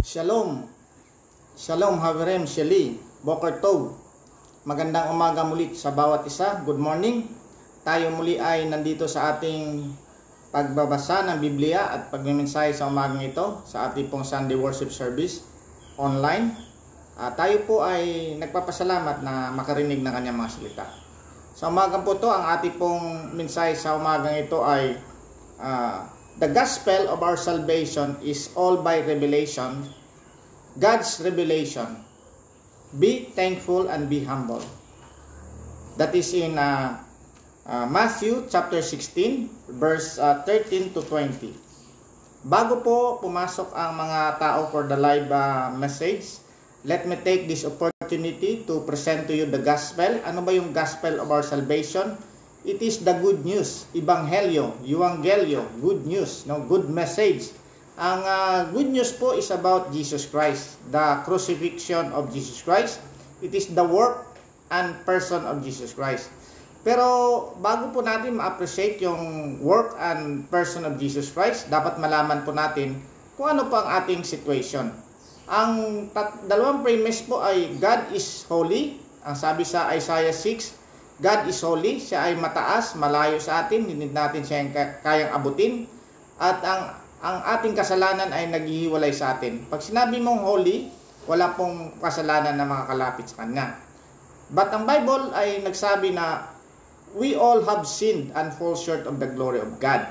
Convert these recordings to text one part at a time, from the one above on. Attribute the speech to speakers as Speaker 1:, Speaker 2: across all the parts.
Speaker 1: Shalom. Shalom Haverem Sheli. Boker Tov. Magandang umaga muli sa bawat isa. Good morning. Tayo muli ay nandito sa ating pagbabasa ng Biblia at pagmimensahe sa umagang ito sa ating pong Sunday Worship Service online. Tayo po ay nagpapasalamat na makarinig ng kanyang mga salita. Sa umagang po to, ang ating pong mensahe sa umagang ito ay the gospel of our salvation is all by revelation, God's revelation. Be thankful and be humble. That is in Matthew chapter 16, verse 13 to 20. Bago po pumasok ang mga tao for the live message, let me take this opportunity to present to you the gospel. Ano ba yung gospel of our salvation? It is the good news, Ebanghelyo, Euangelio, good news, good message. Ang good news po is about Jesus Christ, the crucifixion of Jesus Christ. It is the work and person of Jesus Christ. Pero bago po natin ma-appreciate yung work and person of Jesus Christ, dapat malaman po natin kung ano po ang ating situation. Ang dalawang premise po ay God is holy. Ang sabi sa Isaiah 6, God is holy. Siya ay mataas, malayo sa atin, hindi natin siya kayang abutin. At ang ating kasalanan ay naghihiwalay sa atin. Pag sinabi mong holy, wala pong kasalanan na makakalapit sa Kanya. But ang Bible ay nagsabi na we all have sinned and fall short of the glory of God.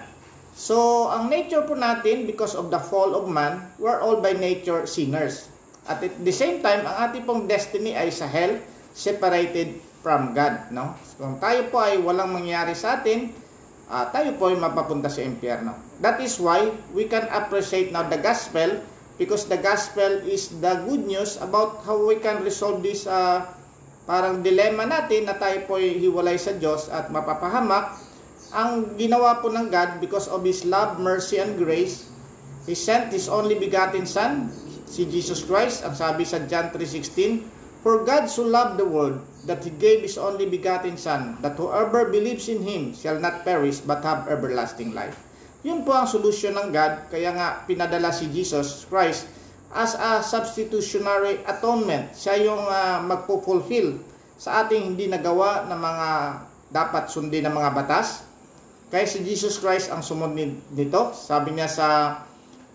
Speaker 1: So, ang nature po natin, because of the fall of man, we're all by nature sinners. At at the same time, ang ating pong destiny ay sa hell, separated from God. No? So, kung tayo po ay walang mangyari sa atin, tayo po ay mapapunta sa impyerno. That is why we can appreciate now the gospel, because the gospel is the good news about how we can resolve this parang dilemma natin na tayo po ay hiwalay sa Diyos at mapapahamak. Ang ginawa po ng God, because of His love, mercy, and grace, He sent His only begotten Son, si Jesus Christ. Ang sabi sa John 3:16, for God so loved the world that He gave His only begotten Son, that whoever believes in Him shall not perish but have everlasting life. Yun po ang solusyon ng God, kaya nga pinadala si Jesus Christ as a substitutionary atonement. Siya yung magpo-fulfill sa ating hindi nagawa na mga dapat sundin ng mga batas. Kaya si Jesus Christ ang sumunod nito. Sabi niya sa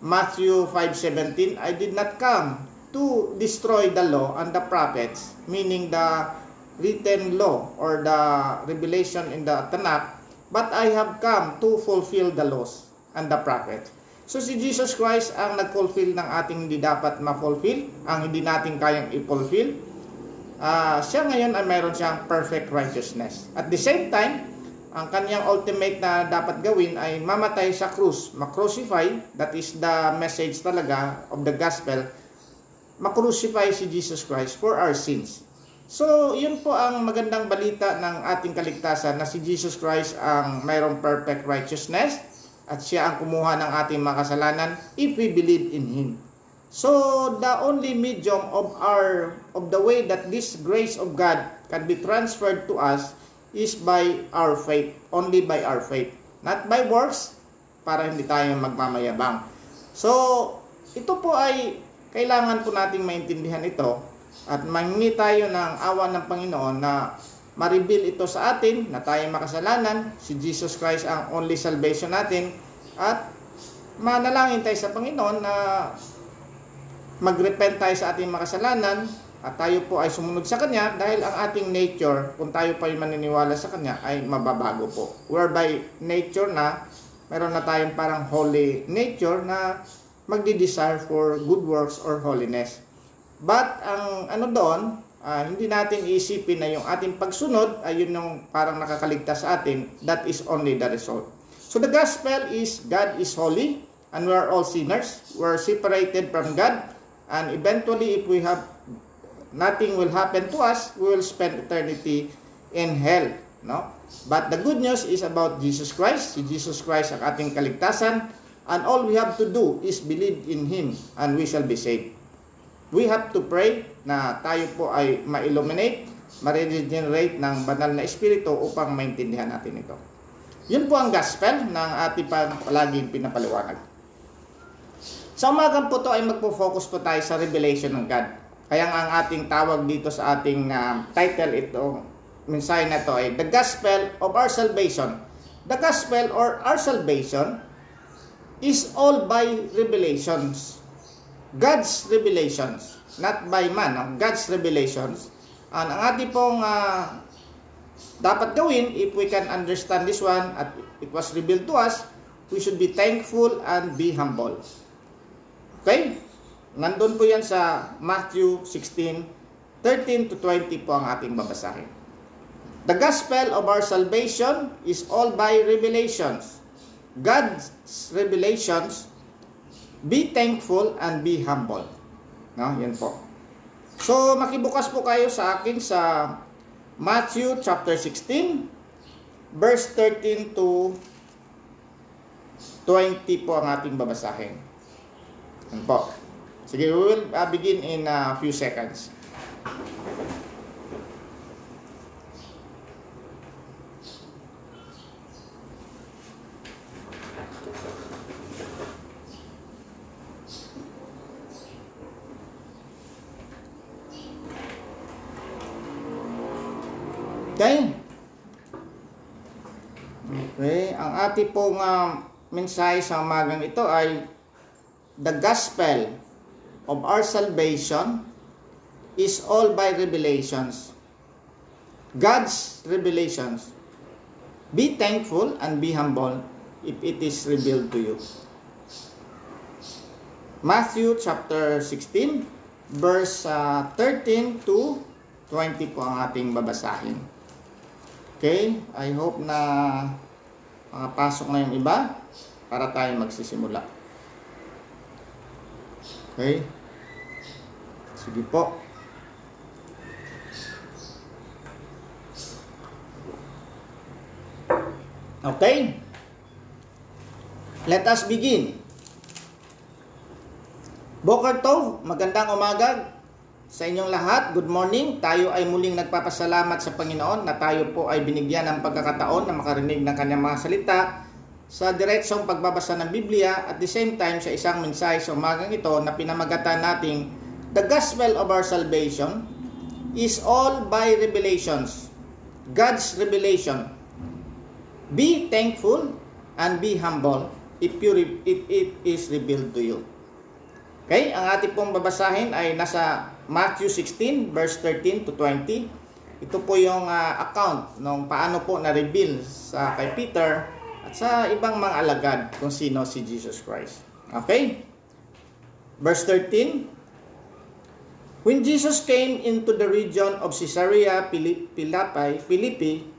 Speaker 1: Matthew 5:17, I did not come to destroy the law and the prophets, meaning the written law or the revelation in the Tanakh, but I have come to fulfill the laws and the prophets. So si Jesus Christ ang nag-fulfill ng ating hindi dapat ma-fulfill, ang hindi natin kayang i-fulfill. Siya ngayon ay mayroon siyang perfect righteousness. At the same time, ang kanyang ultimate na dapat gawin ay mamatay sa krus, ma-crucify. That is the message talaga of the gospel. Ma-crucify si Jesus Christ for our sins. So, yun po ang magandang balita ng ating kaligtasan, na si Jesus Christ ang mayroong perfect righteousness at siya ang kumuha ng ating mga kasalanan if we believe in Him. So, the only medium of the way that this grace of God can be transferred to us is by our faith, only by our faith, not by works, para hindi tayo magmamayabang. So, ito po ay kailangan po nating maintindihan ito at mangingi tayo ng awa ng Panginoon na ma-reveal ito sa atin na tayo makasalanan, si Jesus Christ ang only salvation natin, at manalangin tayo sa Panginoon na mag-repent tayo sa ating makasalanan at tayo po ay sumunod sa Kanya, dahil ang ating nature, kung tayo pa ay maniniwala sa Kanya, ay mababago po. Whereby nature na, meron na tayong parang holy nature na magdi-desire for good works or holiness. But ang ano doon, hindi natin iisipin na yung ating pagsunod ay yun yung parang nakakaligtas sa atin. That is only the result. So the gospel is God is holy and we are all sinners. We are separated from God, and eventually if we have nothing will happen to us, we will spend eternity in hell. No? But the good news is about Jesus Christ. Si Jesus Christ ang ating kaligtasan, and all we have to do is believe in Him and we shall be saved. We have to pray na tayo po ay ma-illuminate, ma-regenerate ng banal na espiritu upang maintindihan natin ito. Yun po ang gospel ng ating palaging pinapaliwanag. Sa umagang po to ay magpo-focus po tayo sa revelation ng God. Kaya ang ating tawag dito sa ating title, ito, mensahe na to ay The Gospel of Our Salvation. The Gospel or our salvation is all by revelations. God's revelations. Not by man, no? God's revelations. Ang ating pong dapat gawin, if we can understand this one, at it was revealed to us, we should be thankful and be humble. Okay? Nandun po yan sa Matthew 16:13 to 20 po ang ating babasahin. The gospel of our salvation is all by revelations. God's revelations, be thankful and be humble. No, yan po. So, makibukas po kayo sa akin sa Matthew chapter 16, verse 13 to 20 po ang ating babasahin. Yan po. Sige, we will begin in a few seconds. Okay? Okay, ang ating pong mensahe sa umagang ito ay the gospel of our salvation is all by revelations. God's revelations. Be thankful and be humble if it is revealed to you. Matthew chapter 16, verse 13 to 20 po ang ating babasahin. Okay, I hope na makapasok na yung iba para tayo magsisimula. Okay, sige po. Okay, let us begin. Boker Tov, magandang umaga sa inyong lahat. Good morning. Tayo ay muling nagpapasalamat sa Panginoon na tayo po ay binigyan ng pagkakataon na makarinig ng kanyang mga salita sa diretsong pagbabasa ng Biblia, at the same time sa isang mensahe sa umagang ito na pinamagatan nating The Gospel of Our Salvation is all by revelations. God's revelation. Be thankful and be humble if it is revealed to you. Okay, ang ating pong babasahin ay nasa Matthew 16 verse 13 to 20. Ito po yung account ng paano po na-reveal sa kay Peter at sa ibang mga alagad kung sino si Jesus Christ. Okay? Verse 13. When Jesus came into the region of Caesarea Philippi,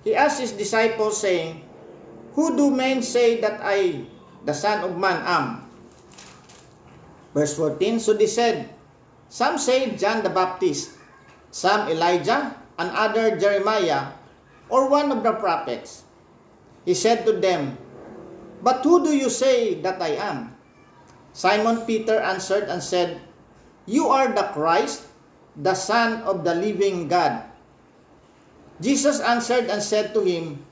Speaker 1: he asked his disciples saying, "Who do men say that I, the Son of Man, am?" Verse 14, so they said, some say John the Baptist, some Elijah, and other Jeremiah, or one of the prophets. He said to them, but who do you say that I am? Simon Peter answered and said, you are the Christ, the Son of the living God. Jesus answered and said to him,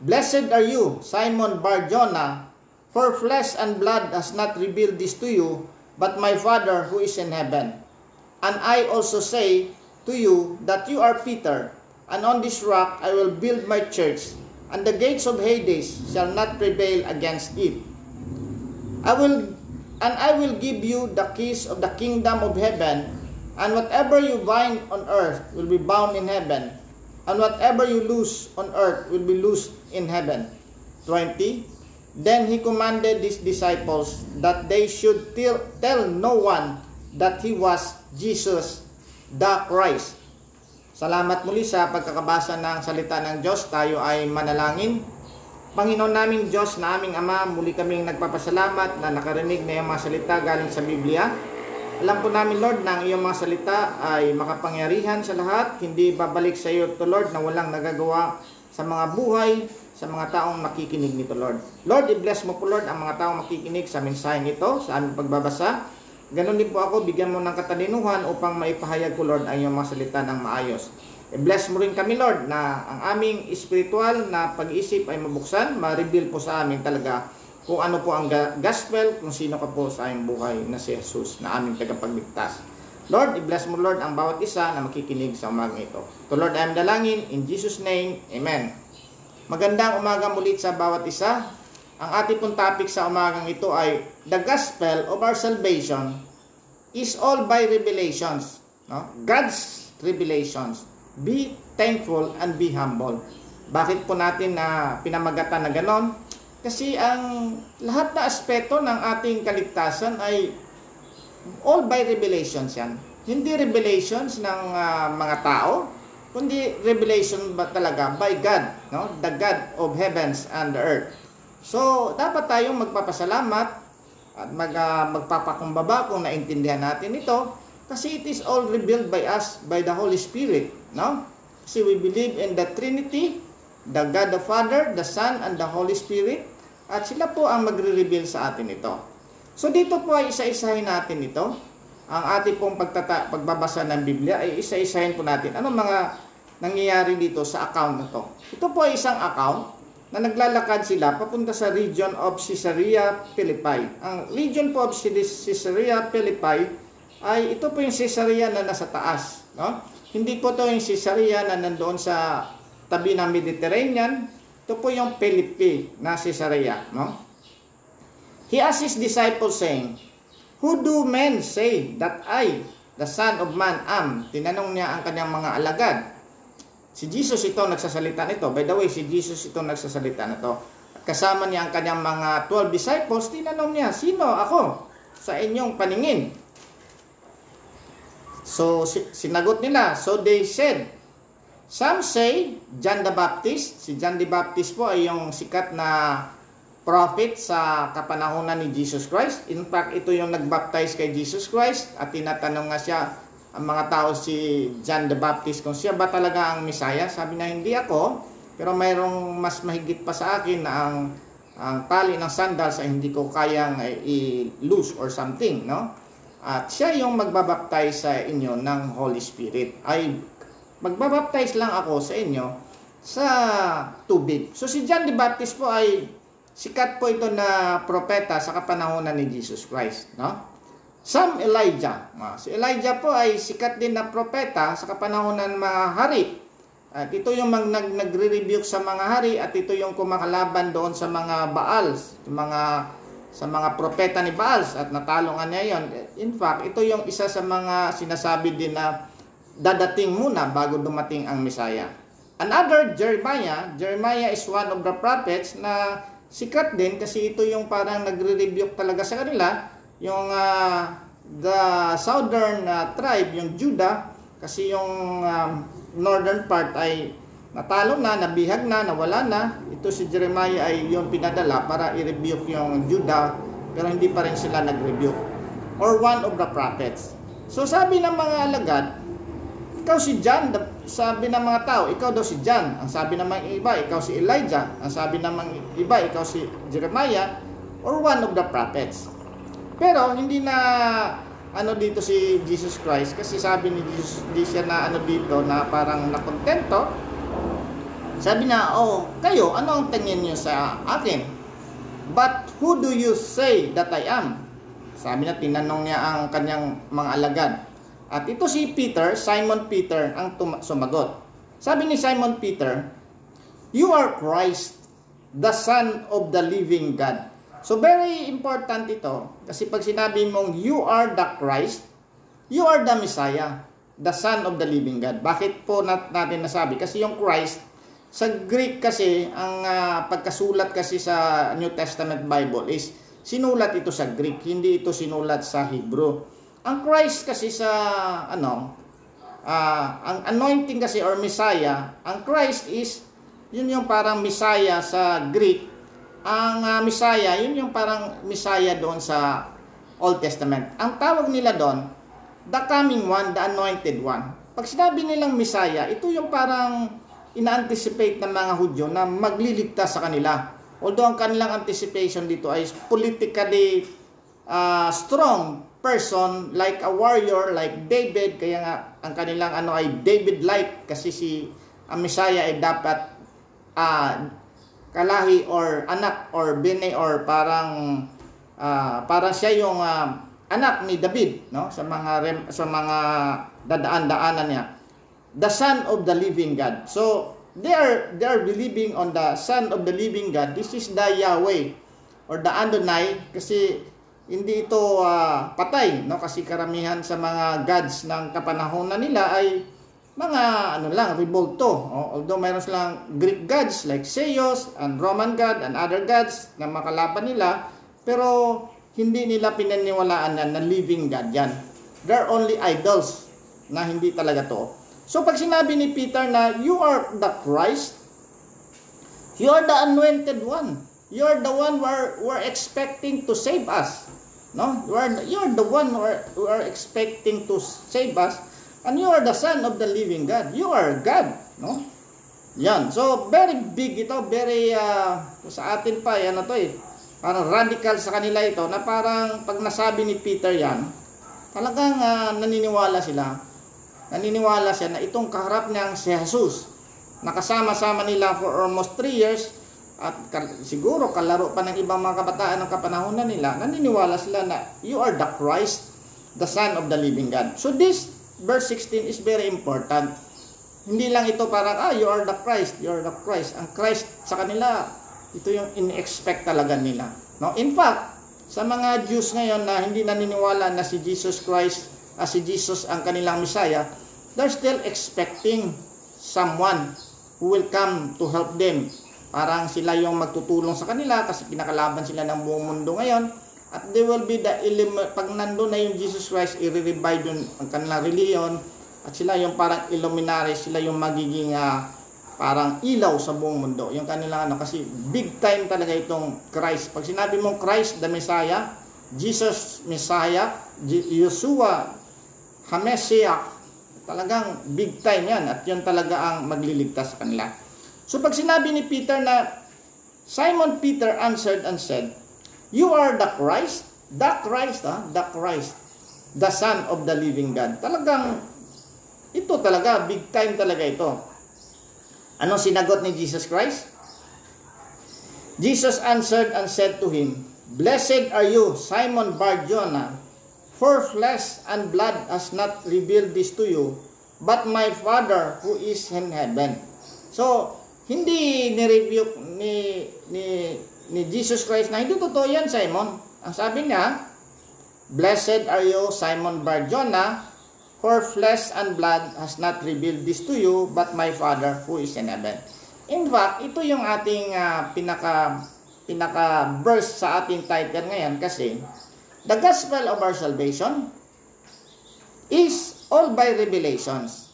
Speaker 1: blessed are you, Simon Bar-Jonah, for flesh and blood has not revealed this to you, but my Father who is in heaven. And I also say to you that you are Peter, and on this rock I will build my church, and the gates of Hades shall not prevail against it. I will give you the keys of the kingdom of heaven, and whatever you bind on earth will be bound in heaven, and whatever you loose on earth will be loosed in heaven. 20. Then he commanded his disciples that they should tell no one that he was Jesus the Christ. Salamat muli sa pagkakabasa ng salita ng Diyos. Tayo ay manalangin. Panginoon naming Diyos na aming Ama, muli kaming nagpapasalamat na nakarinig na iyong mga salita galing sa Biblia. Alam po namin, Lord, na ang iyong mga salita ay makapangyarihan sa lahat. Hindi babalik sa iyo to, Lord, na walang nagagawa sa mga buhay, sa mga taong makikinig nito, Lord. Lord, i-bless mo po, Lord, ang mga taong makikinig sa mensaheng ito, sa aming pagbabasa. Ganon din po ako, bigyan mo ng katalinuhan upang maipahayag ko, Lord, ang iyong mga salita ng maayos. I-bless mo rin kami, Lord, na ang aming spiritual na pag-iisip ay mabuksan, ma-reveal po sa amin talaga kung ano po ang gospel, kung sino ka po sa aming buhay na si Jesus na aming tagapagligtas. Lord, i-bless mo Lord ang bawat isa na makikinig sa umagang ito. To Lord, I am dalangin in Jesus' name, Amen. Magandang umaga muli sa bawat isa. Ang ating pong topic sa umagang ito ay the gospel of our salvation is all by revelations. No? God's revelations. Be thankful and be humble. Bakit po natin na pinamagatan na ganon? Kasi ang lahat na aspeto ng ating kaligtasan ay all by revelations yan. Hindi revelations ng mga tao, kundi revelation ba talaga by God, no? The God of heavens and the earth. So, dapat tayong magpapasalamat at magpapakumbaba kung naintindihan natin ito kasi it is all revealed by us, by the Holy Spirit, no? Kasi we believe in the Trinity, the God the Father, the Son, and the Holy Spirit, at sila po ang magre-reveal sa atin ito. So dito po ay isa-isahin natin ito. Ang ating pong pagbabasa ng Biblia ay isa-isahin po natin. Anong mga nangyayari dito sa account na to? Ito po ay isang account na naglalakad sila papunta sa region of Caesarea Philippi. Ang region po of Caesarea Philippi ay ito po yung Caesarea na nasa taas. No? Hindi po ito yung Caesarea na nandoon sa tabi ng Mediterranean. Ito po yung Philippi na Caesarea, no? He asked his disciples saying, "Who do men say that I, the Son of Man, am?" Tinanong niya ang kanyang mga alagad. Si Jesus ito nagsasalita nito. By the way, si Jesus ito nagsasalita nito. Kasama niya ang kanyang mga 12 disciples. Tinanong niya, "Sino ako sa inyong paningin?" So, sinagot nila. So they said, some say John the Baptist. Si John the Baptist po ay yung sikat na prophet sa kapanahunan ni Jesus Christ. In fact, ito yung nagbaptize kay Jesus Christ at tinatanong nga siya ang mga tao si John the Baptist kung siya ba talaga ang Messiah. Sabi na hindi ako, pero mayroong mas mahigit pa sa akin na ang tali ng sandals ay hindi ko kayang i-loose or something, no? At siya yung magbabaptize sa inyo ng Holy Spirit. Ay magbabaptize lang ako sa inyo sa tubig. So si John the Baptist po ay sikat po ito na propeta sa kapanahunan ni Jesus Christ, no? Some Elijah. Si Elijah po ay sikat din na propeta sa kapanahunan ng mga hari. At ito yung nagre-rebuke sa mga hari at ito yung kumakalaban doon sa mga Baals, sa mga propeta ni Baals at natalongan niya yon. In fact, ito yung isa sa mga sinasabi din na dadating muna bago dumating ang Messiah. Another, Jeremiah. Jeremiah is one of the prophets na sikat din kasi ito yung parang nagre-rebuke talaga sa kanila. Yung the southern tribe, yung Judah, kasi yung northern part ay natalo na, nabihag na, nawala na. Ito si Jeremiah ay yung pinadala para i-rebuke yung Judah, pero hindi pa rin sila nag-rebuke. Or one of the prophets. So sabi ng mga alagad, ikaw si John, sabi ng mga tao, ikaw daw si John. Ang sabi ng mga iba, ikaw si Elijah. Ang sabi ng mga iba, ikaw si Jeremiah or one of the prophets. Pero hindi na dito si Jesus Christ kasi sabi ni Jesus, hindi siya na dito na parang nakontento. Sabi na, kayo, ano ang tingin niyo sa akin? But who do you say that I am? Sabi na, tinanong niya ang kanyang mga alagad. At ito si Peter, Simon Peter, ang sumagot. Sabi ni Simon Peter, "You are Christ, the Son of the living God." So very important ito. Kasi pag sinabi mong you are the Christ, you are the Messiah, the Son of the living God. Bakit po natin nasabi? Kasi yung Christ, sa Greek kasi, ang pagkasulat kasi sa New Testament Bible is sinulat ito sa Greek, hindi ito sinulat sa Hebrew. Ang Christ kasi sa ang anointing kasi or Messiah, ang Christ is yun yung parang Messiah sa Greek. Ang Messiah, yun yung parang Messiah doon sa Old Testament. Ang tawag nila doon, the coming one, the anointed one. Pag sinabi nilang Messiah, ito yung parang ina-anticipate ng mga Hudyo na magliligtas sa kanila. Although ang kanilang anticipation dito ay politically strong person, like a warrior, like David. Kaya nga ang kanilang ay David-like kasi ang Messiah ay dapat kalahi or anak or bine or parang siya yung anak ni David, no? Sa mga dadaan-daanan niya. The Son of the Living God. So they are believing on the Son of the Living God. This is the Yahweh or the Adonai, kasi hindi ito patay, no? Kasi karamihan sa mga gods ng kapanahonan nila ay mga revolto. Although mayroon silang Greek gods like Zeus and Roman god and other gods na makalaban nila, pero hindi nila pinaniwalaan na living God yan. They're only idols na hindi talaga to. So pag sinabi ni Peter na you are the Christ, you are the anointed one, you are the one who are expecting to save us, no? You are the one who are expecting to save us, and you are the Son of the living God. You are God, no? Yan. So very big ito, very sa atin pa parang radical sa kanila ito, na parang pag nasabi ni Peter yan, talagang naniniwala siya na itong kaharap niyang si Jesus, nakasama-sama nila for almost 3 years, at siguro kalaro pa ng ibang mga kabataan ng kapanahonan nila, naniniwala sila na you are the Christ, the Son of the living God. So this verse 16 is very important. Hindi lang ito parang, you are the Christ, you are the Christ. Ang Christ sa kanila, ito yung in-expect talaga nila, no? In fact, sa mga Jews ngayon na hindi naniniwala na si Jesus Christ, si Jesus ang kanilang Messiah, they're still expecting someone who will come to help them. Parang sila yung magtutulong sa kanila kasi pinakalaban sila ng buong mundo ngayon. At they will be pag nandun na yung Jesus Christ, i-revive yung ang kanilang reliyon. At sila yung parang illuminary, sila yung magiging parang ilaw sa buong mundo. Yung kanilang kasi big time talaga itong Christ. Pag sinabi mong Christ the Messiah, Jesus Messiah, Yeshua HaMashiach, talagang big time yan. At yun talaga ang magliligtas sa kanila. So pag sinabi ni Peter na, Simon Peter answered and said, you are the Christ, the Christ, the Son of the living God. Talagang, ito talaga, big time talaga ito. Anong sinagot ni Jesus Christ? Jesus answered and said to him, blessed are you, Simon Bar-Jonah, for flesh and blood has not revealed this to you, but my Father who is in heaven. So, hindi ni-rebuke ni Jesus Christ na hindi totoo yan, Simon. Ang sabi niya, blessed are you, Simon Bar-Jonah, for flesh and blood has not revealed this to you, but my Father who is in heaven. In fact, ito yung ating pinaka-verse sa ating title ngayon, kasi the gospel of our salvation is all by revelations.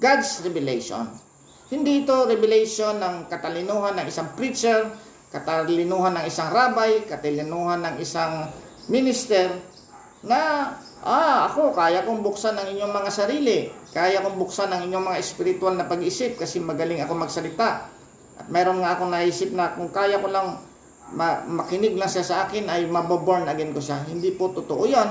Speaker 1: God's revelation. Hindi ito revelation ng katalinuhan ng isang preacher, katalinuhan ng isang rabbi, katalinuhan ng isang minister, na ako, kaya kong buksan ang inyong mga sarili. Kaya kong buksan ang inyong mga spiritual na pag-isip kasi magaling ako magsalita. At mayroon nga akong naisip na kung kaya ko lang makinig lang siya sa akin ay maboborn again ko siya. Hindi po totoo yan.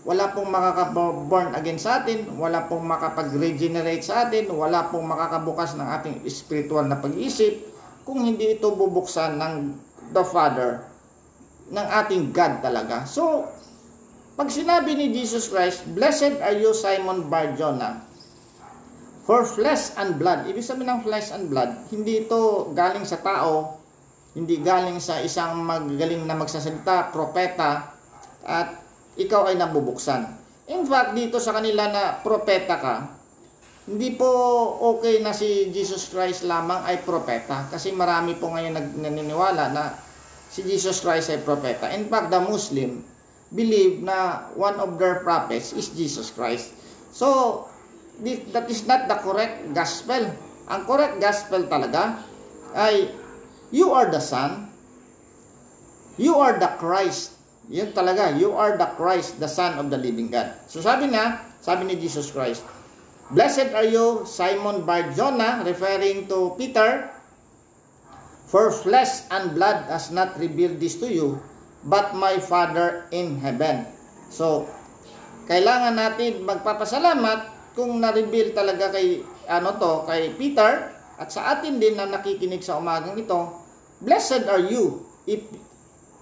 Speaker 1: Wala pong makaka-born again sa atin. Wala pong makapag-regenerate sa atin. Wala pong makakabukas ng ating spiritual na pag-isip kung hindi ito bubuksan ng the Father, ng ating God talaga. So, pag sinabi ni Jesus Christ, blessed are you, Simon Bar-Jonah, for flesh and blood. Ibig sabihin ng flesh and blood, hindi ito galing sa tao, hindi galing sa isang magaling na magsasalita, propeta, at ikaw ay nabubuksan. In fact, dito sa kanila na propeta ka, hindi po okay na si Jesus Christ lamang ay propeta. Kasi marami po ngayon naniniwala na si Jesus Christ ay propeta. In fact, the Muslim believe na one of their prophets is Jesus Christ. So, that is not the correct gospel. Ang correct gospel talaga ay, you are the Son, you are the Christ. Yun talaga, you are the Christ, the Son of the living God. So sabi ni Jesus Christ, blessed are you, Simon Bar-Jonah, referring to Peter, for flesh and blood has not revealed this to you, but my Father in heaven. So, kailangan natin magpapasalamat kung na-reveal talaga kay Peter at sa atin din na nakikinig sa umagang ito, blessed are you,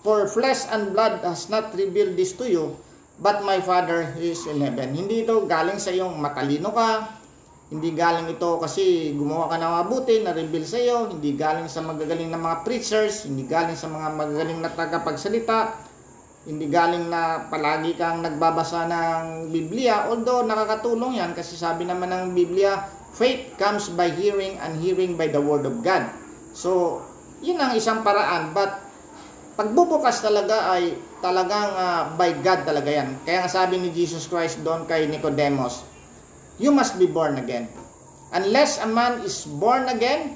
Speaker 1: for flesh and blood has not revealed this to you, but my Father is in heaven. Hindi ito galing sa iyong matalino ka, hindi galing ito kasi gumawa ka ng mabuti, na-reveal sa iyo, hindi galing sa magagaling na mga preachers, hindi galing sa mga magagaling na tagapagsalita, hindi galing na palagi kang nagbabasa ng Biblia, although nakakatulong yan kasi sabi naman ng Biblia, faith comes by hearing and hearing by the word of God. So, yun ang isang paraan, but pagbubukas talaga ay talagang by God talaga yan. Kaya nga sabi ni Jesus Christ doon kay Nicodemus, you must be born again. Unless a man is born again,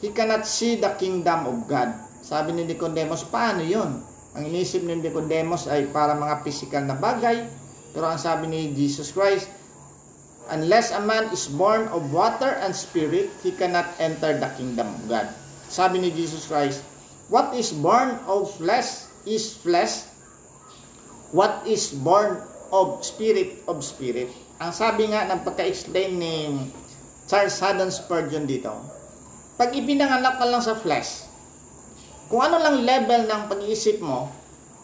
Speaker 1: he cannot see the kingdom of God. Sabi ni Nicodemus, paano yun? Ang inisip ni Nicodemus ay para mga physical na bagay. Pero ang sabi ni Jesus Christ, unless a man is born of water and spirit, he cannot enter the kingdom of God. Sabi ni Jesus Christ, what is born of flesh is flesh. What is born of spirit. Ang sabi nga ng pagka-explain ni Charles Haddon Spurgeon dito, pag ipinanganak ka lang sa flesh, kung ano lang level ng pag-iisip mo,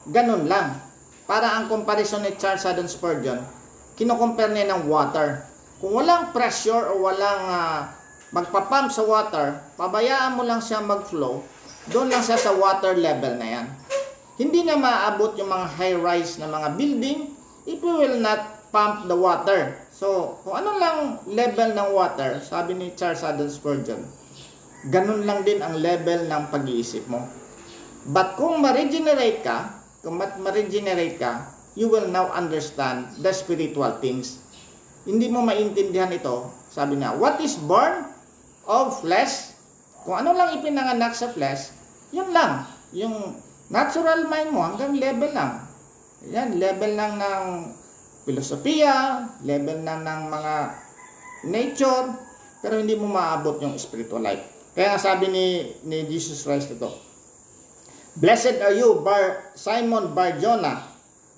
Speaker 1: ganun lang. Para ang comparison ni Charles Haddon Spurgeon, kinocompare niya ng water. Kung walang pressure o walang magpapump sa water, pabayaan mo lang siya mag-flow, doon lang siya sa water level na yan. Hindi na maaabot yung mga high-rise na mga building if we will not pump the water. So, kung ano lang level ng water, sabi ni Charles Haddon Spurgeon, ganun lang din ang level ng pag-iisip mo. But kung ma-regenerate ka, you will now understand the spiritual things. Hindi mo maintindihan ito. Sabi na, what is born of flesh? Kung ano lang ipinanganak sa flesh, yun lang. Yung natural mind mo, hanggang level lang. Yan, level lang ng filosofiya, level lang ng mga nature, pero hindi mo maabot yung spiritual life. Kaya sabi ni Jesus Christ ito, blessed are you, Simon Bar-Jonah,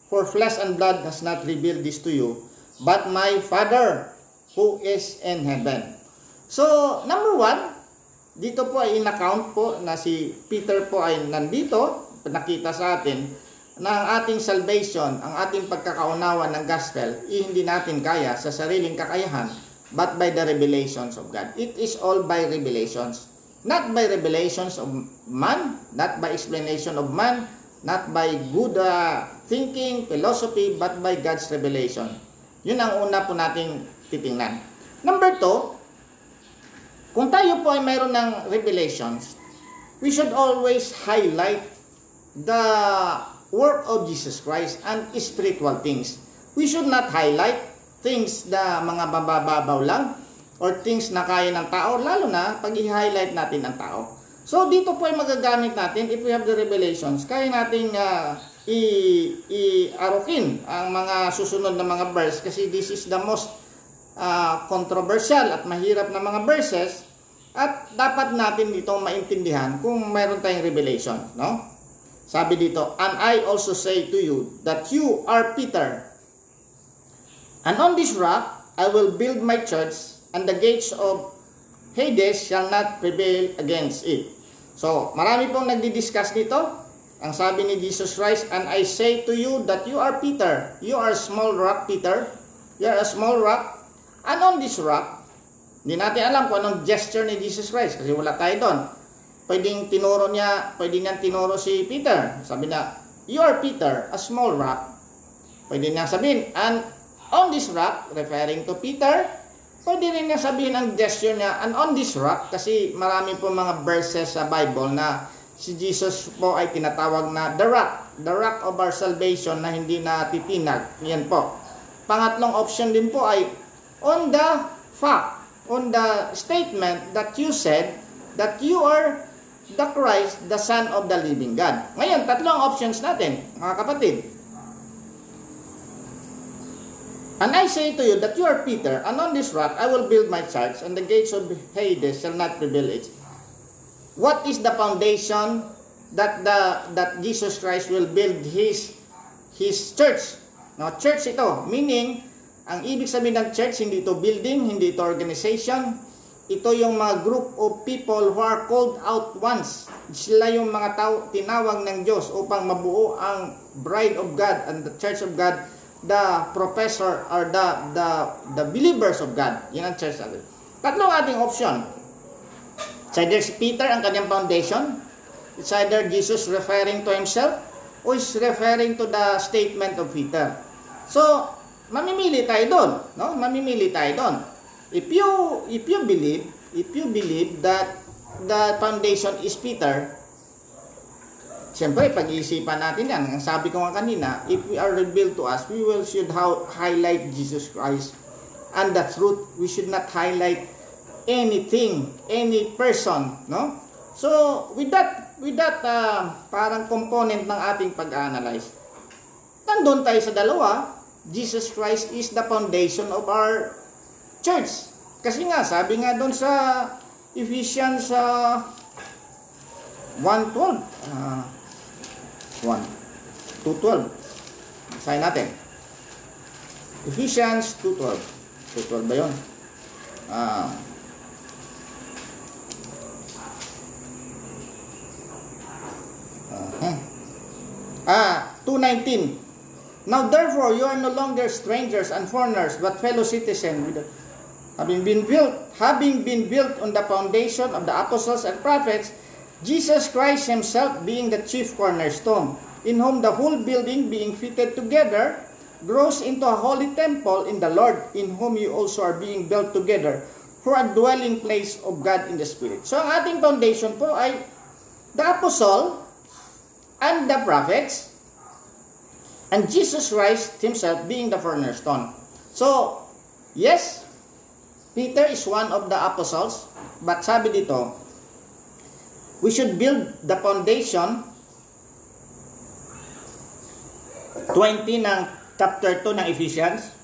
Speaker 1: for flesh and blood has not revealed this to you, but my Father who is in heaven. So, number 1, dito po ay in-account po na si Peter po ay nandito, nakita sa atin, na ang ating salvation, ang ating pagkakaunawa ng gospel, hindi natin kaya sa sariling kakayahan, but by the revelations of God. It is all by revelations. Not by revelations of man, not by explanation of man, not by good thinking, philosophy, but by God's revelation. Yun ang una po nating titingnan. Number 2, kung tayo po ay mayroon ng revelations, we should always highlight the work of Jesus Christ and spiritual things. We should not highlight things na mga bababaw lang or things na kaya ng tao, lalo na pag i-highlight natin ang tao. So, dito po ay magagamit natin, if we have the revelations, kaya natin i-arukin ang mga susunod na mga verse kasi this is the most controversial at mahirap na mga verses at dapat natin itong maintindihan kung mayroon tayong revelation, no? Sabi dito, and I also say to you that you are Peter, and on this rock I will build my church, and the gates of Hades shall not prevail against it. So, marami pong nagdi-discuss nito. Ang sabi ni Jesus Christ, and I say to you that you are Peter. You are a small rock, Peter. You are a small rock. And on this rock, hindi natin alam kung anong gesture ni Jesus Christ kasi wala tayo doon. Pwede niyang tinuro si Peter. Sabi na, you are Peter, a small rock. Pwede niyang sabihin, and on this rock, referring to Peter, pwede rin niya sabihin ang gesture niya, and on this rock, kasi marami po mga verses sa Bible na si Jesus po ay tinatawag na the rock of our salvation na hindi natitinag. Yan po. Pangatlong option din po ay on the fact, on the statement that you said that you are the Christ, the Son of the living God. Ngayon, tatlong options natin, mga kapatid. And I say to you that you are Peter, and on this rock I will build my church, and the gates of Hades shall not prevail it. What is the foundation that Jesus Christ will build his church? No, church ito, meaning ang ibig sabihin ng church, hindi ito building, hindi ito organization, ito yung mga group of people who are called out ones. Sila yung mga tao tinawag ng Diyos upang mabuo ang bride of God and the church of God, the professor or the believers of God. Yan ang church natin. Tatlong ating option. It's either si Peter ang kanyang foundation, it's either Jesus referring to himself, or is referring to the statement of Peter. So, mamimili tayo doon, no? Mamimili tayo doon. If you believe that the foundation is Peter, siyempre pag-iisipan natin yan. Ang sabi ko nga kanina, if we are revealed to us, should highlight Jesus Christ and the truth. We should not highlight anything, any person, no? So, with that parang component ng ating pag-analyze, nandun tayo sa dalawa. Jesus Christ is the foundation of our church. Kasi nga, sabi nga doon sa Ephesians 1:12. 2:12. Basahin natin. Ephesians 2:12. 2:12 ba yun? 2:19. Now therefore you are no longer strangers and foreigners, but fellow citizens with having been built on the foundation of the apostles and prophets, Jesus Christ himself being the chief cornerstone, in whom the whole building being fitted together grows into a holy temple in the Lord, in whom you also are being built together for a dwelling place of God in the Spirit. So ang ating foundation po ay the apostle and the prophets, and Jesus Christ himself being the cornerstone. So, yes, Peter is one of the apostles, but sabi dito, we should build the foundation, 20 ng chapter 2 ng Ephesians,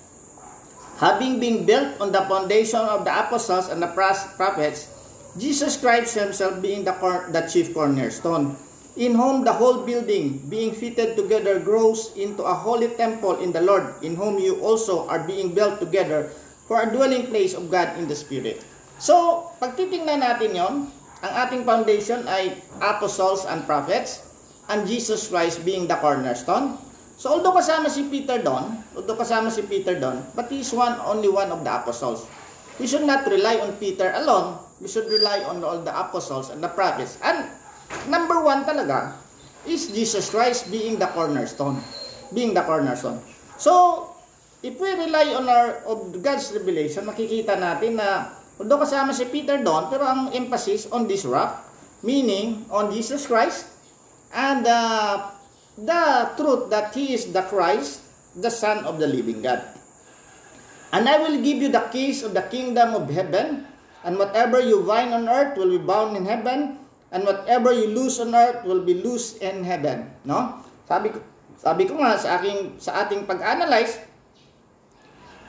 Speaker 1: having been built on the foundation of the apostles and the prophets, Jesus Christ himself being the chief cornerstone, in whom the whole building being fitted together grows into a holy temple in the Lord, in whom you also are being built together for a dwelling place of God in the Spirit. So, pag titingnan natin yon, ang ating foundation ay apostles and prophets, and Jesus Christ being the cornerstone. So, although kasama si Peter doon, but he is only one of the apostles. We should not rely on Peter alone. We should rely on all the apostles and the prophets. And number one talaga is Jesus Christ being the cornerstone. So, if we rely on God's revelation, makikita natin na although kasama si Peter doon, pero ang emphasis on this rock, meaning on Jesus Christ, and the truth that He is the Christ, the Son of the living God. And I will give you the keys of the kingdom of heaven, and whatever you bind on earth will be bound in heaven, and whatever you loose on earth will be loosed in heaven. No? Sabi ko nga sa ating pag-analyze,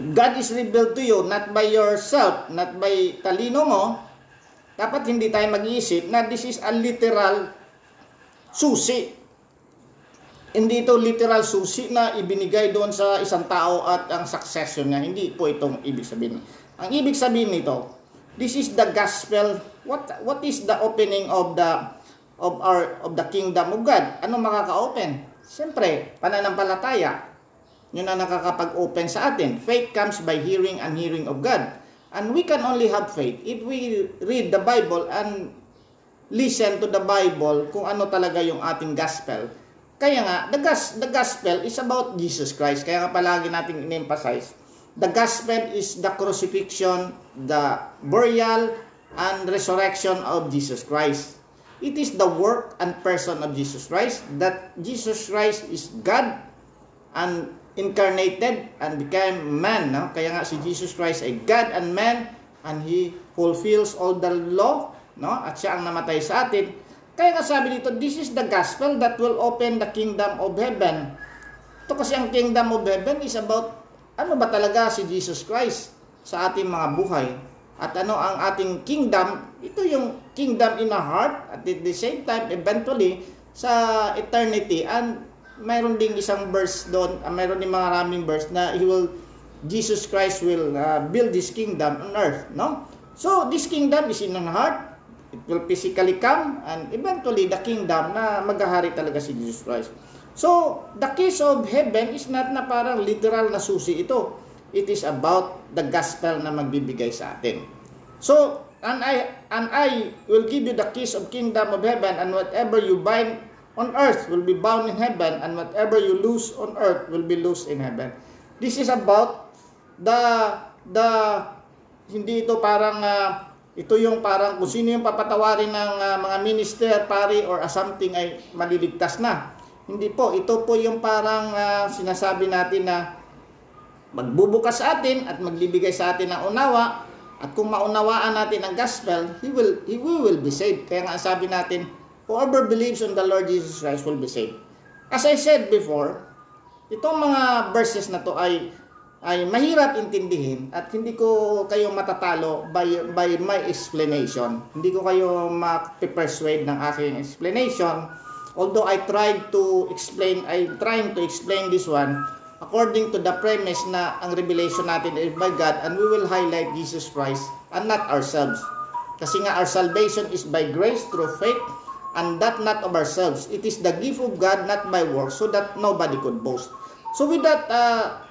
Speaker 1: God is revealed to you not by yourself, not by talino mo. Dapat hindi tayo mag-iisip na this is a literal susi. Hindi ito literal susi na ibinigay doon sa isang tao at ang succession niya. Hindi po itong ibig sabihin. Ang ibig sabihin nito, this is the gospel. What is the opening of the kingdom of God? Ano makaka-open? Siyempre, pananampalataya. Yun ang nakakapag-open sa atin. Faith comes by hearing and hearing of God. And we can only have faith if we read the Bible and listen to the Bible kung ano talaga yung ating gospel. Kaya nga, the gospel is about Jesus Christ. Kaya nga palagi nating in-emphasize. The gospel is the crucifixion, the burial, and resurrection of Jesus Christ. It is the work and person of Jesus Christ, that Jesus Christ is God and incarnated and became man. No? Kaya nga si Jesus Christ ay God and man, and He fulfills all the law, no? At siya ang namatay sa atin. Kaya nga sabi dito, this is the gospel that will open the kingdom of heaven. Ito kasi ang kingdom of heaven is about ano ba talaga si Jesus Christ sa ating mga buhay. At ano ang ating kingdom, ito yung kingdom in our heart, at at the same time, eventually, sa eternity. And mayroon ding isang verse doon, mayroon ding maraming verse na Jesus Christ will build His kingdom on earth, no? So, this kingdom is in our heart. It will physically come, and eventually the kingdom na maghahari talaga si Jesus Christ. So, the keys of heaven is not na parang literal na susi ito. It is about the gospel na magbibigay sa atin. So, and I will give you the keys of kingdom of heaven, and whatever you bind on earth will be bound in heaven, and whatever you loose on earth will be loosed in heaven. This is about the hindi ito parang ito yung parang kung sino yung papatawarin ng mga minister, pari, or something ay maliligtas na. Hindi po. Ito po yung parang sinasabi natin na magbubukas sa atin at magbibigay sa atin ng unawa. At kung maunawaan natin ang gospel, we will be saved. Kaya nga sabi natin, whoever believes on the Lord Jesus Christ will be saved. As I said before, itong mga verses na to ay mahirap intindihin at hindi ko kayo matatalo by my explanation. Hindi ko kayo ma-persuade ng aking explanation. Although I'm trying to explain this one according to the premise na ang revelation natin is by God, and we will highlight Jesus Christ and not ourselves. Kasi nga our salvation is by grace through faith, and that not of ourselves. It is the gift of God, not by works, so that nobody could boast. So with that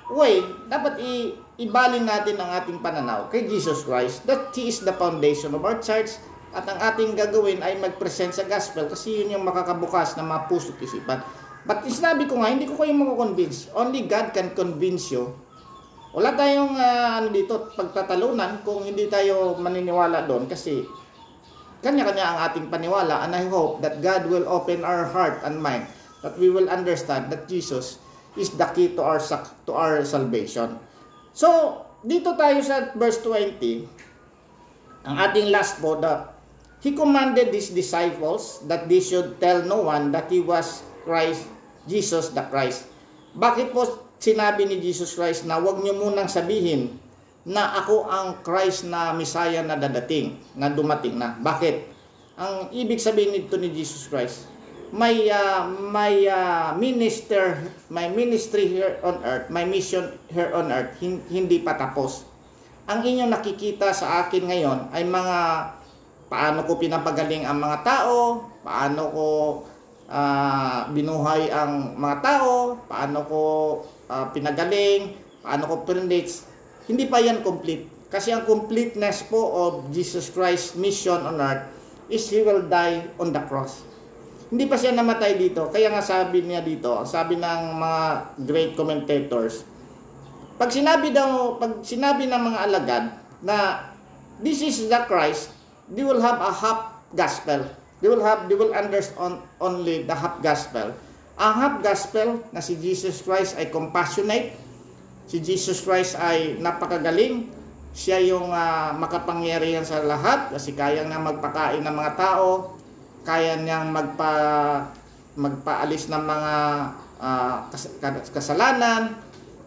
Speaker 1: way, dapat ibaling natin ang ating pananaw kay Jesus Christ, that He is the foundation of our church, at ang ating gagawin ay mag-present sa gospel kasi yun yung makakabukas na mga puso at isipan. But sinabi ko nga, hindi ko kayo mako-convince. Only God can convince you. Wala tayong dito pagtatalunan kung hindi tayo maniniwala doon kasi kanya-kanya ang ating paniwala, and I hope that God will open our heart and mind, that we will understand that Jesus is the key to our salvation. So, dito tayo sa verse 20, ang ating last po, that He commanded His disciples that they should tell no one that He was Christ, Jesus the Christ. Bakit po sinabi ni Jesus Christ na huwag niyo munang sabihin na ako ang Christ na Messiah na dadating, na dumating na? Bakit? Ang ibig sabihin nito ni Jesus Christ, my ministry here on earth, my mission here on earth, hindi pa tapos. Ang inyong nakikita sa akin ngayon ay mga paano ko pinapagaling ang mga tao, paano ko binuhay ang mga tao, paano ko pinagaling, paano ko pinrich. Hindi pa yan complete. Kasi ang completeness po of Jesus Christ's mission on earth is He will die on the cross. Hindi pa siya namatay dito. Kaya nga sabi niya dito, sabi ng mga great commentators, pag sinabi ng mga alagad na this is the Christ, they will have a half gospel. They will understand only the half gospel. Ang half gospel na si Jesus Christ ay compassionate, si Jesus Christ ay napakagaling, siya yung makapangyarihan sa lahat kasi kaya niyang magpakain ng mga tao, kaya niyang magpaalis ng mga kasalanan,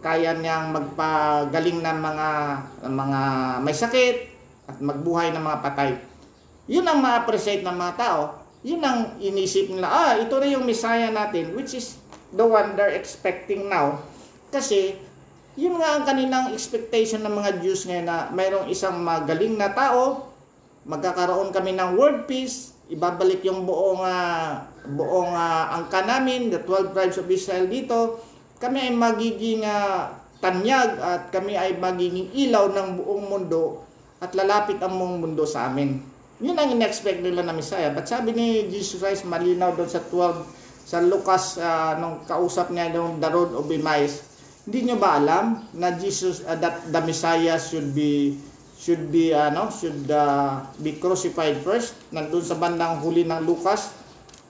Speaker 1: kaya niyang magpagaling ng mga may sakit at magbuhay ng mga patay. Yun ang ma-appreciate ng mga tao. Yun ang inisip nila, ito na yung Messiah natin, which is the one they're expecting now. Kasi yun nga ang kanilang expectation ng mga Jews ngayon, na mayroong isang magaling na tao, magkakaroon kami ng world peace, ibabalik yung buong angka namin, the 12 tribes of Israel dito, kami ay magiging tanyag at kami ay magiging ilaw ng buong mundo at lalapit ang buong mundo sa amin. Yun ang in-expect nila na Messiah. But sabi ni Jesus Christ, malinaw doon sa 12, sa Lucas, nung kausap niya yung the road of Emmaus, hindi nyo ba alam na Jesus, that the Messiah should be crucified first? Nandun sa bandang huli ng Lucas,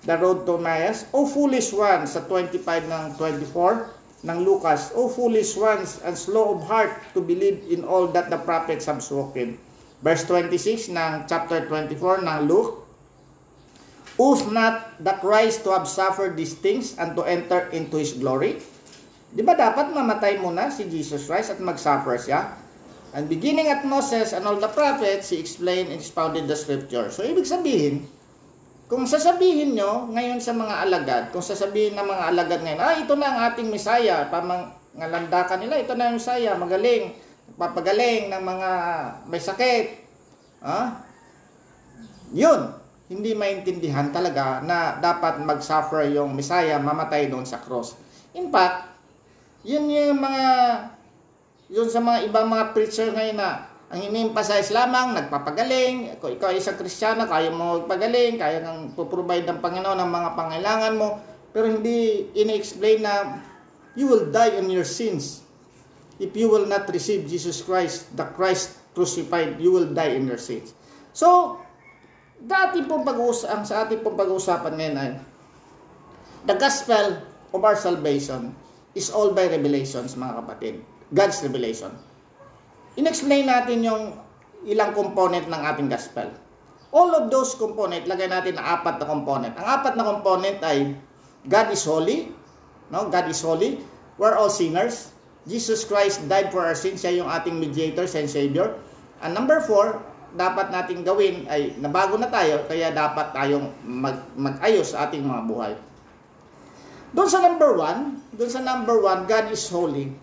Speaker 1: the road to Emmaus. O foolish ones, sa 25 ng 24 ng Lucas, O foolish ones and slow of heart to believe in all that the prophets have spoken. Verse 26 ng chapter 24 ng Luke, ought not the Christ to have suffered these things and to enter into His glory? Di ba dapat mamatay muna si Jesus Christ at mag-suffer siya? And beginning at Moses and all the prophets, He explained and expounded the scripture. So ibig sabihin, kung sasabihin nyo ngayon sa mga alagad, kung sasabihin ng mga alagad ngayon, ito na ang ating Messiah, ngalandakan nila, ito na ang Messiah, magaling, papagaling ng mga may sakit, Yun, hindi maintindihan talaga na dapat mag-suffer yung Messiah, mamatay doon sa cross. In fact, yun sa mga ibang mga preacher ngayon na ang ini-emphasize lamang, nagpapagaling. Kung ikaw ay isang Kristiyano, kaya mo magpagaling, kaya kang puprovide ng Panginoon ng mga pangailangan mo, pero hindi ini-explain na you will die in your sins. If you will not receive Jesus Christ, the Christ crucified, you will die in your sins. So, sa ating pong pag-uusapan ngayon ay the gospel of our salvation is all by revelations, mga kapatid. God's revelation. In-explain natin yung ilang component ng ating gospel. All of those component, lagay natin na 4 na component. Ang 4 na component ay God is holy. No? God is holy. We're all sinners. Jesus Christ died for our sins. Siya yung ating mediator and Savior. And number 4, dapat nating gawin ay nabago na tayo, kaya dapat tayong mag-ayos sa ating mga buhay. Doon sa number 1, God is holy.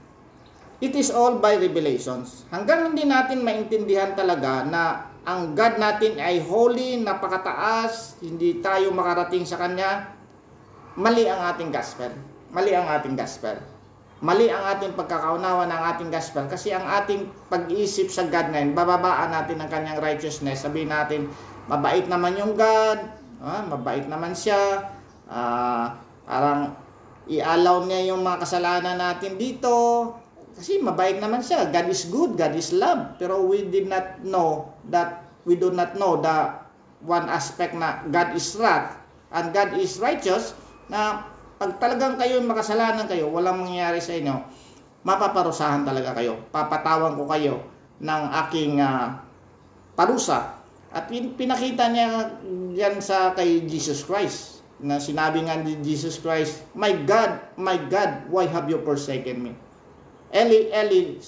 Speaker 1: It is all by revelations. Hanggang hindi natin maintindihan talaga na ang God natin ay holy, napakataas, hindi tayo makarating sa Kanya, mali ang ating gospel. Mali ang ating gospel. Mali ang ating pagkakaunawa ng ating gospel kasi ang ating pag-iisip sa God ngayon, bababaan natin ang Kanyang righteousness. Sabihin natin, mabait naman yung God, mabait naman siya, parang i-allow niya yung mga kasalanan natin dito, kasi mabait naman siya. God is good, God is love. Pero we do not know the one aspect na God is wrath and God is righteous, na pag talagang kayo makasalanan kayo, walang mangyayari sa inyo, mapaparusahan talaga kayo. Papatawan ko kayo ng aking parusa. At pinakita niya yan kay Jesus Christ, na sinabi nga ni Jesus Christ, my God, why have you forsaken me? Eli, Eli,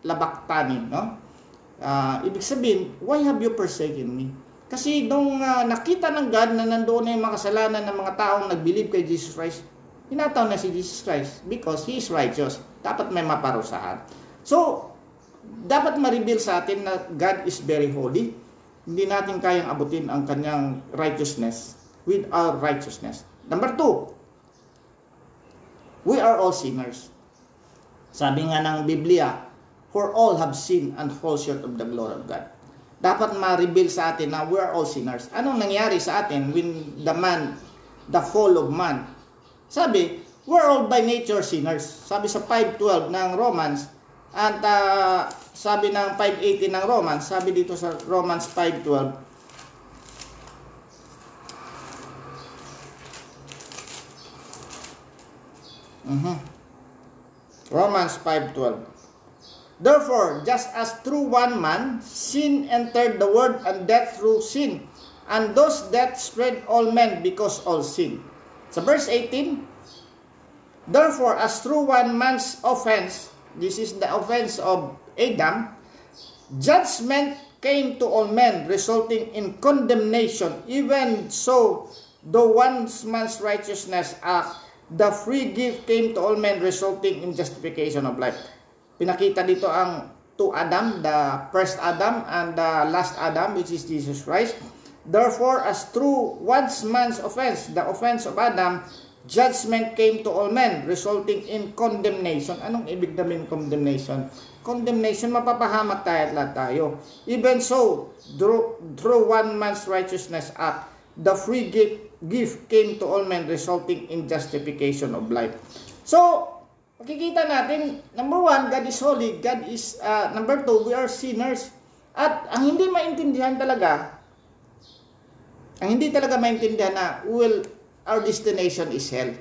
Speaker 1: labaktani, no? Ibig sabihin, why have you forsaken me? Kasi nung nakita ng God na nandoon na yung mga kasalanan ng mga taong nag-believe kay Jesus Christ, hinataw na si Jesus Christ because He is righteous. Dapat may maparusahan. So, dapat ma-reveal sa atin na God is very holy. Hindi natin kayang abutin ang Kanyang righteousness with our righteousness. Number 2, we are all sinners. Sabi nga ng Biblia, for all have sinned and fall short of the glory of God. Dapat ma-reveal sa atin na we are all sinners. Anong nangyari sa atin when the fall of man? Sabi, we're all by nature sinners. Sabi sa 5:12 ng Romans, at sabi ng 5:18 ng Romans, sabi dito sa Romans 5:12, Romans 5:12. Therefore, just as through one man sin entered the world, and death through sin, and thus death spread all men because all sin. Sa verse 18, therefore, as through one man's offense, this is the offense of Adam, judgment came to all men, resulting in condemnation. Even so, though one man's righteousness act, the free gift came to all men, resulting in justification of life. Pinakita dito ang two Adam, the first Adam and the last Adam, which is Jesus Christ. Therefore, as through one man's offense, the offense of Adam, judgment came to all men, resulting in condemnation. Anong ibig sabihin condemnation? Condemnation, mapapahamak tayo at lahat tayo. Even so, through one man's righteousness act, the free gift came to all men, resulting in justification of life. So, makikita natin, number 1, God is holy. God is, number 2, we are sinners. At ang hindi maintindihan talaga, na our destination is hell.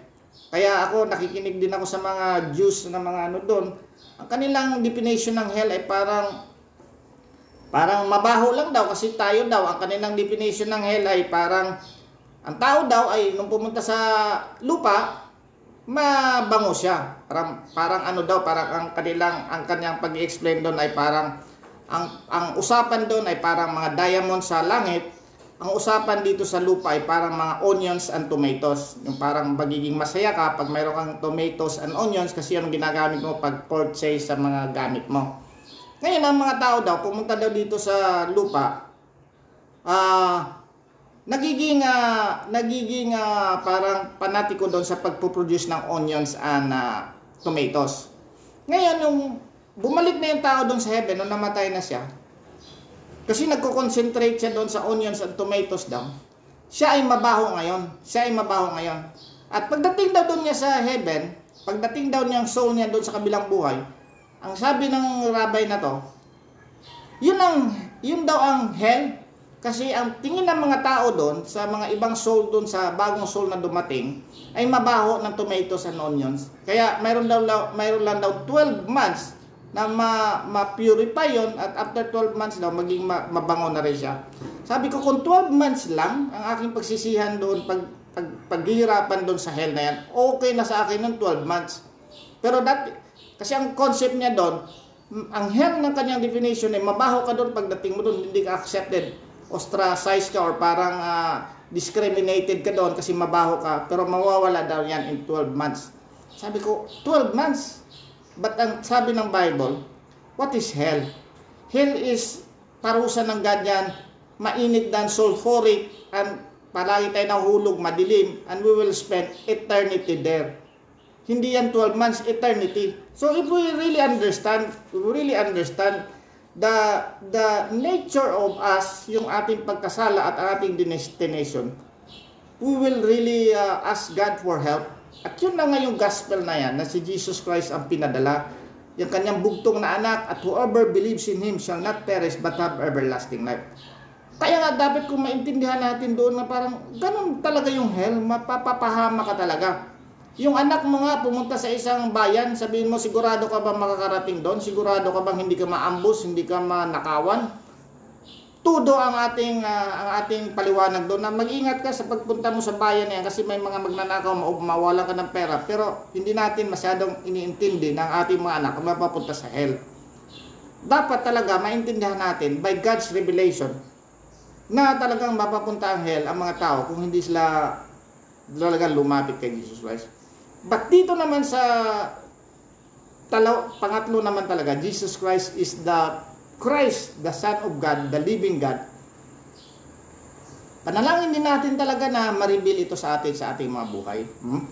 Speaker 1: Kaya ako, nakikinig din ako sa mga Jews na mga doon. Ang kanilang definition ng hell ay parang mabaho lang daw kasi tayo daw. Ang kanilang definition ng hell ay parang, ang tao daw ay nung pumunta sa lupa, mabango siya. Parang ang kanyang pag-i-explain doon ay parang ang usapan doon ay parang mga diamond sa langit. Ang usapan dito sa lupa ay parang mga onions and tomatoes. Yung parang magiging masaya ka pag mayroon kang tomatoes and onions kasi yung ginagamit mo pag purchase sa mga gamit mo. Ngayon, ang mga tao daw, pumunta daw dito sa lupa, nagiging parang panatiko doon sa pagpuproduce ng onions and tomatoes. Ngayon, nung bumalik na yung tao doon sa heaven, nung namatay na siya, kasi nagko-concentrate siya doon sa onions and tomatoes daw, siya ay mabaho ngayon. At pagdating daw doon niya sa heaven, pagdating daw niyang soul niya doon sa kabilang buhay, ang sabi ng rabbi na to, yun daw ang hell. Kasi ang tingin ng mga tao doon, sa mga ibang soul doon, sa bagong soul na dumating, ay mabaho ng tomatoes and onions. Kaya mayroon lang daw 12 months na ma-purify yon, at after 12 months daw, maging mabango na rin siya. Sabi ko, kung 12 months lang ang aking pagsisihan doon, paghihirapan doon sa hell na yan, okay na sa akin ng 12 months. Pero kasi ang concept niya doon, ang hell ng kanyang definition ay mabaho ka doon, pagdating mo doon, hindi ka accepted, ostracized ka, or parang discriminated ka doon kasi mabaho ka, pero mawawala daw yan in 12 months. Sabi ko, 12 months? But ang sabi ng Bible, what is hell? Hell is parusa ng God yan, mainit dan sulfuric, and palagi tayo nahulog, madilim, and we will spend eternity there. Hindi yan 12 months, eternity. So if we really understand the nature of us, yung ating pagkasala at ating destination, we will really ask God for help. At yun na nga yung gospel na yan, na si Jesus Christ ang pinadala, yung kanyang bugtong na anak, at whoever believes in Him shall not perish but have everlasting life. Kaya nga dapat kung maintindihan natin doon na parang ganun talaga yung hell, mapapahama ka talaga. Yung anak mo nga pumunta sa isang bayan, sabihin mo, sigurado ka ba makakarating doon? Sigurado ka bang hindi ka maambus, hindi ka manakawan? Tudo ang ating paliwanag doon na mag-ingat ka sa pagpunta mo sa bayan na yan, kasi may mga magnanakaw, mawalan ka ng pera. Pero hindi natin masyadong iniintindi ng ating mga anak kung mapapunta sa hell. Dapat talaga maintindihan natin by God's revelation na talagang mapapunta ang hell ang mga tao kung hindi sila talagang lumapit kay Jesus Christ. But dito naman sa pangatlo naman talaga, Jesus Christ is the Christ, the Son of God, the living God. Panalangin din natin talaga na ma-reveal ito sa ating mga buhay.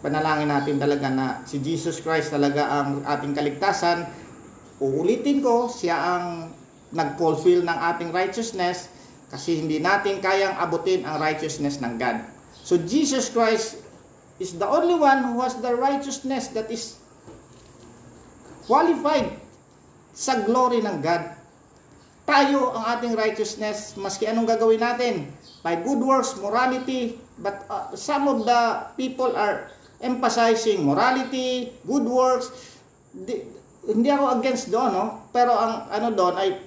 Speaker 1: Panalangin natin talaga na si Jesus Christ talaga ang ating kaligtasan. Uulitin ko, siya ang nag-fulfill ng ating righteousness, kasi hindi natin kayang abutin ang righteousness ng God. So Jesus Christ is the only one who has the righteousness that is qualified sa glory ng God. Tayo ang ating righteousness, maski anong gagawin natin, by good works, morality, but some of the people are emphasizing morality, good works. Hindi ako against doon, no? Pero ang doon ay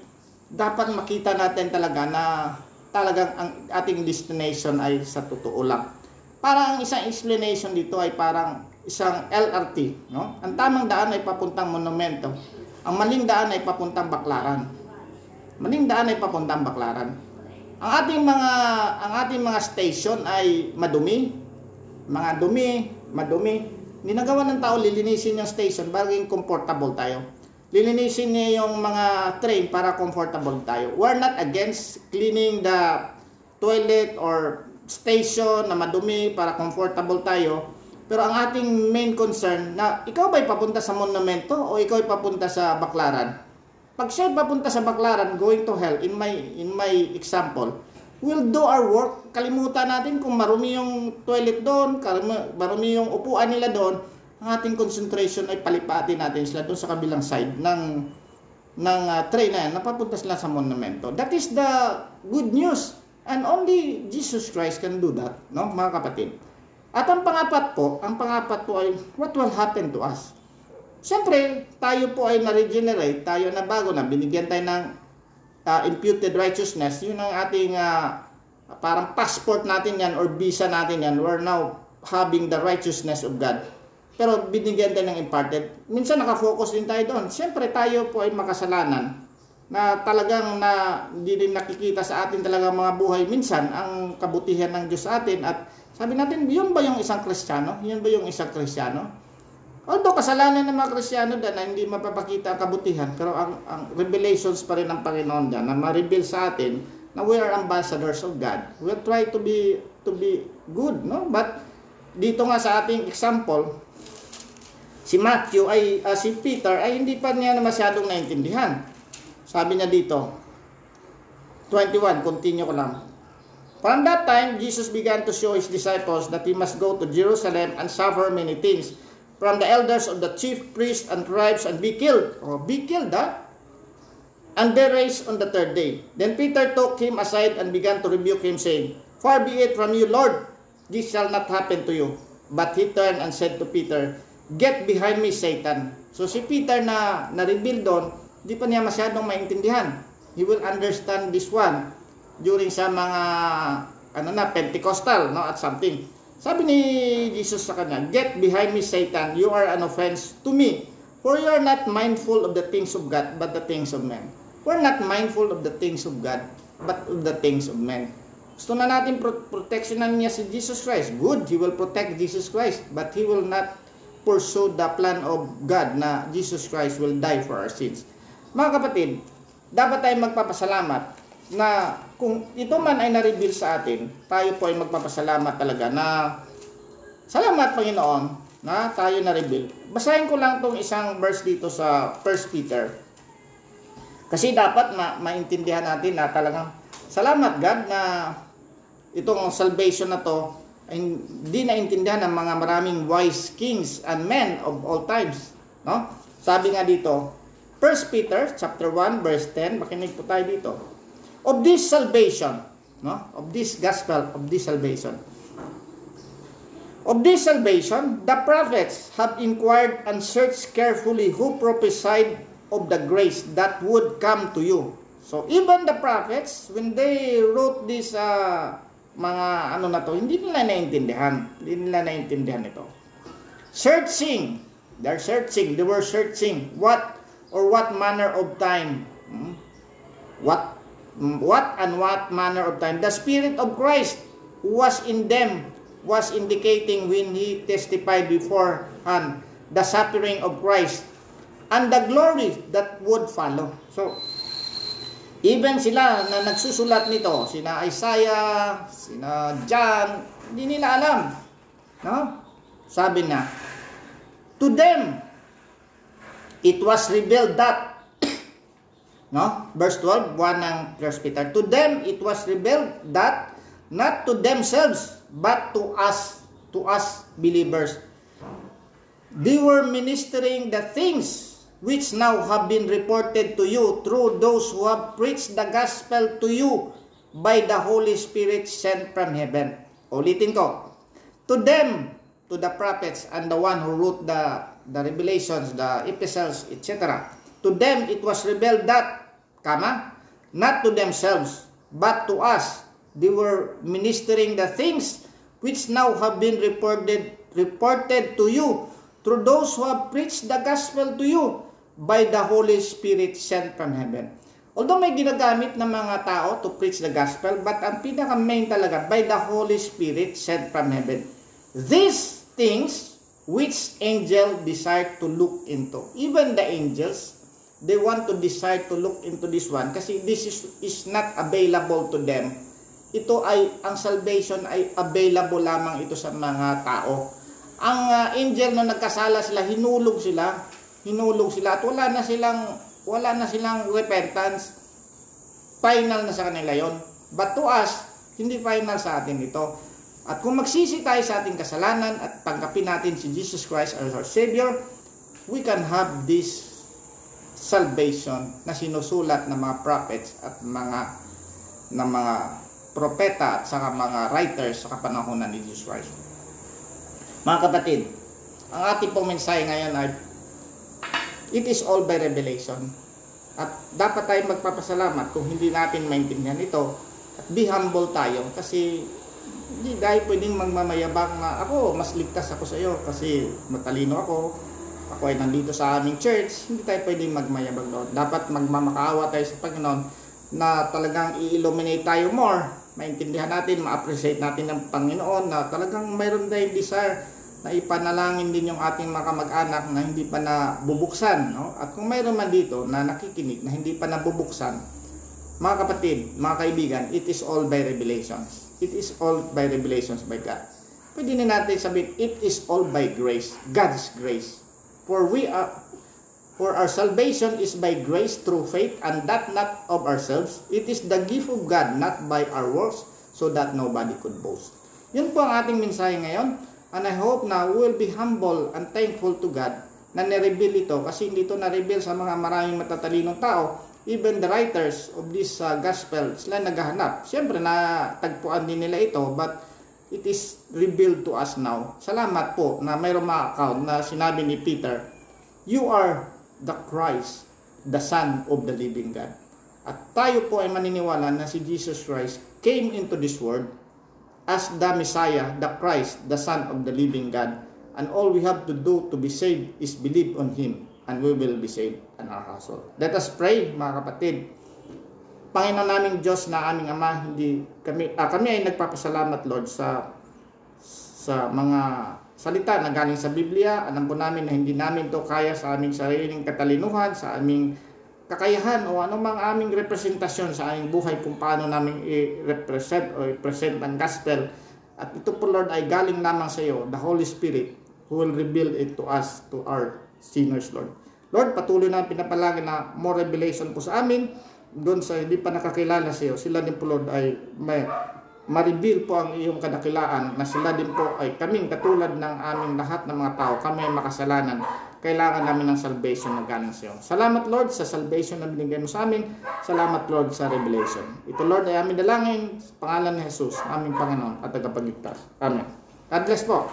Speaker 1: dapat makita natin talaga na talagang ang ating destination ay sa totoo lang. Parang ang isang explanation dito ay parang isang LRT, no? Ang tamang daan ay papuntang monumento. Ang maling daan ay papuntang baklaran. Ang ating mga station ay madumi. Ninagawa ng tao, lilinisin yung station para maging comfortable tayo. Lilinisin niya yung mga train para comfortable tayo. We're not against cleaning the toilet or station na madumi para comfortable tayo. Pero ang ating main concern na ikaw ba'y papunta sa monumento o ikaw ay papunta sa baklaran? Pag siya papunta sa baklaran, going to hell, in my example, we'll do our work. Kalimutan natin kung marumi yung toilet doon, marumi yung upuan nila doon. Ang ating concentration ay palipatin natin sila doon sa kabilang side ng train na yan, napapunta sila sa monumento. That is the good news. And only Jesus Christ can do that, no, mga kapatid. At ang pangapat po ay what will happen to us? Siyempre, tayo po ay na-regenerate, tayo na bago na, binigyan tayo ng imputed righteousness. Yun ang ating parang passport natin yan or visa natin yan. We're now having the righteousness of God. Pero binigyan tayo ng imparted. Minsan nakafocus din tayo doon. Siyempre, tayo po ay makasalanan na talagang hindi din nakikita sa atin talagang mga buhay minsan ang kabutihan ng Diyos sa atin. At sabi natin, yun ba yung isang Kristiyano? Although kasalanan ng mga Kristiyano dyan na hindi mapapakita ang kabutihan, pero ang revelations pa rin ng Panginoon dyan na ma-reveal sa atin na we are ambassadors of God. We'll try to be good, no? But dito nga sa ating example, si Peter ay hindi pa niya masyadong naintindihan. Sabi niya dito, 21, continue ko lang. From that time, Jesus began to show his disciples that he must go to Jerusalem and suffer many things from the elders of the chief priests and tribes and be killed. Oh, be killed, and be raised on the third day. Then Peter took him aside and began to rebuke him, saying, Far be it from you, Lord, this shall not happen to you. But he turned and said to Peter, Get behind me, Satan. So si Peter na na-reveal doon, di pa niya masyadong maintindihan. He will understand this one during sa mga Pentecostal, no, at something. Sabi ni Jesus sa kanya, Get behind me, Satan, you are an offense to me, for you are not mindful of the things of God, but the things of men. We're not mindful of the things of God, but of the things of men. Gusto na natin protectionan niya si Jesus Christ. Good, He will protect Jesus Christ, but He will not pursue the plan of God na Jesus Christ will die for our sins. Mga kapatid, dapat tayong magpapasalamat na kung ito man ay na-reveal sa atin, tayo po ay magpapasalamat talaga na salamat Panginoon na tayo na-reveal. Basahin ko lang itong isang verse dito sa 1 Peter. Kasi dapat maintindihan natin na talagang salamat God na itong salvation na to ay hindi naintindihan ng mga maraming wise kings and men of all times. No? Sabi nga dito, 1 Peter chapter 1 verse 10, makinig po tayo dito. Of this salvation, no? Of this gospel, of this salvation. Of this salvation, the prophets have inquired and searched carefully who prophesied of the grace that would come to you. So even the prophets, when they wrote this mga na to, hindi nila naintindihan. Hindi nila naintindihan ito. Searching, they were searching what manner of time, what manner of time the Spirit of Christ was in them was indicating when He testified beforehand the suffering of Christ and the glory that would follow. So, even sila na nagsusulat nito, sina Isaiah, sina John, hindi nila alam. No? Sabi na, to them, it was revealed that, no? Verse 12, 1 ng 1 Peter. To them it was revealed that not to themselves but to us believers. They were ministering the things which now have been reported to you through those who have preached the gospel to you by the Holy Spirit sent from heaven. Ulitin ko. To them, to the prophets and the one who wrote the revelations, the epistles, etc. To them it was revealed that, not to themselves, but to us. They were ministering the things which now have been reported to you through those who have preached the gospel to you by the Holy Spirit sent from heaven. Although may ginagamit ng mga tao to preach the gospel, but ang pinaka-main talaga, by the Holy Spirit sent from heaven. These things which angel desire to look into. Even the angels, they want to desire to look into this one kasi this is not available to them. Ito ay, ang salvation ay available lamang ito sa mga tao. Ang angel na nagkasala sila, hinulog sila at wala na silang repentance. Final na sa kanila yon. But to us, hindi final sa atin ito. At kung magsisi tayo sa ating kasalanan at tanggapin natin si Jesus Christ as our Savior, we can have this salvation na sinusulat ng mga prophets at mga propeta at saka mga writers sa kapanahonan ni Jesus Christ. Mga kapatid, ang ating pong mensahe ngayon ay it is all by revelation. At dapat tayong magpapasalamat kung hindi natin maintindihan ito at be humble tayo kasi hindi dahil pwedeng magmamayabang na ako, mas ligtas ako sa iyo kasi matalino ako ay nandito sa aming church. Hindi tayo pwedeng magmayabang doon. Dapat magmamakaawa tayo sa Panginoon na talagang i-illuminate tayo more. Maintindihan natin, ma-appreciate natin ng Panginoon na talagang mayroon tayong desire na ipanalangin din yung ating mga kamag-anak na hindi pa nabubuksan, no? At kung mayroon man dito na nakikinig na hindi pa nabubuksan, mga kapatid, mga kaibigan, it is all by revelations. It is all by revelations by God. Pwede na natin sabihin, it is all by grace, God's grace. For our salvation is by grace through faith, and that not of ourselves. It is the gift of God, not by our works, so that nobody could boast. Yun po ang ating mensahe ngayon. And I hope na we will be humble and thankful to God na nireveal ito, kasi hindi ito na-reveal sa mga maraming matatalinong tao. Even the writers of this gospel, sila naghahanap. Siyempre, natagpuan din nila ito, but it is revealed to us now. Salamat po na mayroong mga account na sinabi ni Peter, you are the Christ, the Son of the living God. At tayo po ay maniniwala na si Jesus Christ came into this world as the Messiah, the Christ, the Son of the living God. And all we have to do to be saved is believe on Him, and we will be saved and our household. Let us pray, mga kapatid. Panginoon naming Diyos na aming Ama, kami ay nagpapasalamat, Lord, sa mga salita na galing sa Biblia. Alam po namin na hindi namin to kaya sa aming sariling katalinuhan, sa aming kakayahan o anumang aming representasyon sa aming buhay kung paano namin i-represent o i-present ang gospel. At ito po, Lord, ay galing lamang sa iyo, the Holy Spirit, who will reveal it to us, to our sinners, Lord. Lord, patuloy na pinapalagi na more revelation po sa amin, doon sa hindi pa nakakilala sa iyo. Sila din po, Lord, ay ma-reveal po ang iyong kadakilaan, na sila din po ay kaming katulad ng aming lahat ng mga tao. Kami ay makasalanan. Kailangan namin ng salvation na galing sa iyo. Salamat, Lord, sa salvation na binigay mo sa amin. Salamat, Lord, sa revelation. Ito, Lord, ay aming dalangin sa pangalan ni Jesus, aming Panginoon at tagapagligtas. Amen. God bless po.